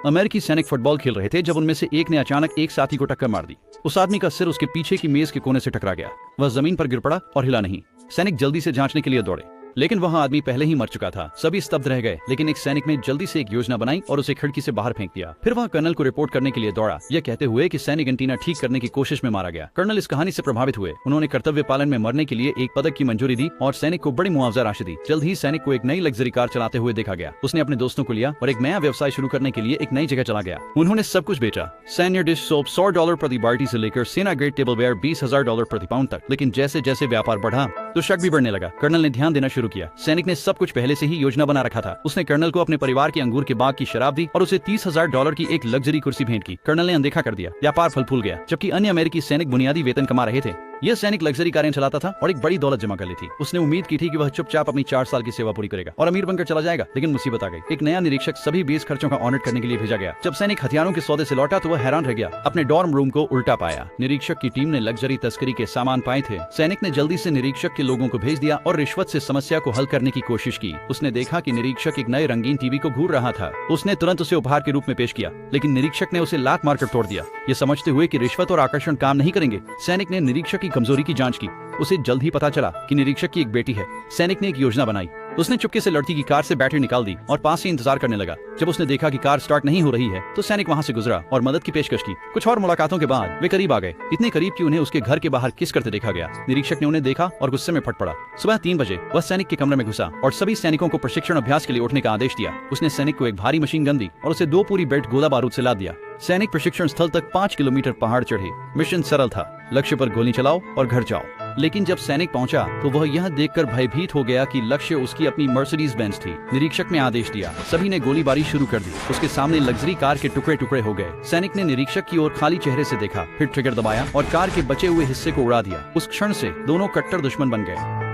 अमेरिकी सैनिक फुटबॉल खेल रहे थे जब उनमें से एक ने अचानक एक साथी को टक्कर मार दी। उस आदमी का सिर उसके पीछे की मेज के कोने से टकरा गया। वह जमीन पर गिर पड़ा और हिला नहीं। सैनिक जल्दी से जांचने के लिए दौड़े, लेकिन वह आदमी पहले ही मर चुका था। सभी स्तब्ध रह गए, लेकिन एक सैनिक ने जल्दी से एक योजना बनाई और उसे खिड़की से बाहर फेंक दिया। फिर वह कर्नल को रिपोर्ट करने के लिए दौड़ा, यह कहते हुए कि सैनिक एंटीना ठीक करने की कोशिश में मारा गया। कर्नल इस कहानी से प्रभावित हुए। उन्होंने कर्तव्य पालन में मरने के लिए एक पदक की मंजूरी दी और सैनिक को बड़ी मुआवजा राशि दी। जल्द ही सैनिक को एक नई लग्जरी कार चलाते हुए देखा गया। उसने अपने दोस्तों को लिया और एक नया व्यवसाय शुरू करने के लिए एक नई जगह चला गया। उन्होंने सब कुछ बेचा। सैन्य डिश सोप $100 प्रति बाल्टी से लेकर सेना ग्रेड टेबलवेयर $20,000 प्रति पाउंड तक। लेकिन जैसे जैसे व्यापार बढ़ा तो शक भी बढ़ने लगा। कर्नल ने ध्यान देना शुरू किया। सैनिक ने सब कुछ पहले से ही योजना बना रखा था। उसने कर्नल को अपने परिवार के अंगूर के बाग की शराब दी और उसे $30,000 की एक लग्जरी कुर्सी भेंट की। कर्नल ने अनदेखा कर दिया। व्यापार फल फूल गया, जबकि अन्य अमेरिकी सैनिक बुनियादी वेतन कमा रहे थे। यह सैनिक लग्जरी कारें चलाता था और एक बड़ी दौलत जमा कर ली थी। उसने उम्मीद की थी कि वह चुपचाप अपनी 4 साल की सेवा पूरी करेगा और अमीर बनकर चला जाएगा, लेकिन मुसीबत आ गई। एक नया निरीक्षक सभी बेस खर्चों का ऑडिट करने के लिए भेजा गया। जब सैनिक हथियारों के सौदे से लौटा तो वह हैरान रह गया। अपने डॉर्म रूम को उल्टा पाया। निरीक्षक की टीम ने लग्जरी तस्करी के सामान पाए थे। सैनिक ने जल्दी से निरीक्षक के लोगों को भेज दिया और रिश्वत से समस्या को हल करने की कोशिश की। उसने देखा कि निरीक्षक एक नए रंगीन टीवी को घूर रहा था। उसने तुरंत उसे उपहार के रूप में पेश किया, लेकिन निरीक्षक ने उसे लात मारकर तोड़ दिया। ये समझते हुए कि रिश्वत और आकर्षण काम नहीं करेंगे, सैनिक ने निरीक्षक की कमजोरी की जांच की। उसे जल्द ही पता चला कि निरीक्षक की एक बेटी है। सैनिक ने एक योजना बनाई। उसने चुपके से लड़की की कार से बैटरी निकाल दी और पास से इंतजार करने लगा। जब उसने देखा कि कार स्टार्ट नहीं हो रही है तो सैनिक वहां से गुजरा और मदद की पेशकश की। कुछ और मुलाकातों के बाद वे करीब आ गए, इतने करीब कि उन्हें उसके घर के बाहर किस करते देखा गया। निरीक्षक ने उन्हें देखा और गुस्से में फट पड़ा। सुबह 3 बजे वह सैनिक के कमरे में घुसा और सभी सैनिकों को प्रशिक्षण अभ्यास के लिए उठने का आदेश दिया। उसने सैनिक को एक भारी मशीन गन दी और उसे 2 पूरी बेल्ट गोला बारूद से लाद दिया। सैनिक प्रशिक्षण स्थल तक 5 किलोमीटर पहाड़ चढ़े। मिशन सरल था, लक्ष्य पर गोली चलाओ और घर जाओ। लेकिन जब सैनिक पहुंचा तो वह यह देखकर भयभीत हो गया कि लक्ष्य उसकी अपनी मर्सिडीज बेंज थी। निरीक्षक ने आदेश दिया। सभी ने गोलीबारी शुरू कर दी। उसके सामने लग्जरी कार के टुकड़े टुकड़े हो गए। सैनिक ने निरीक्षक की ओर खाली चेहरे से देखा, फिर ट्रिगर दबाया और कार के बचे हुए हिस्से को उड़ा दिया। उस क्षण से दोनों कट्टर दुश्मन बन गए।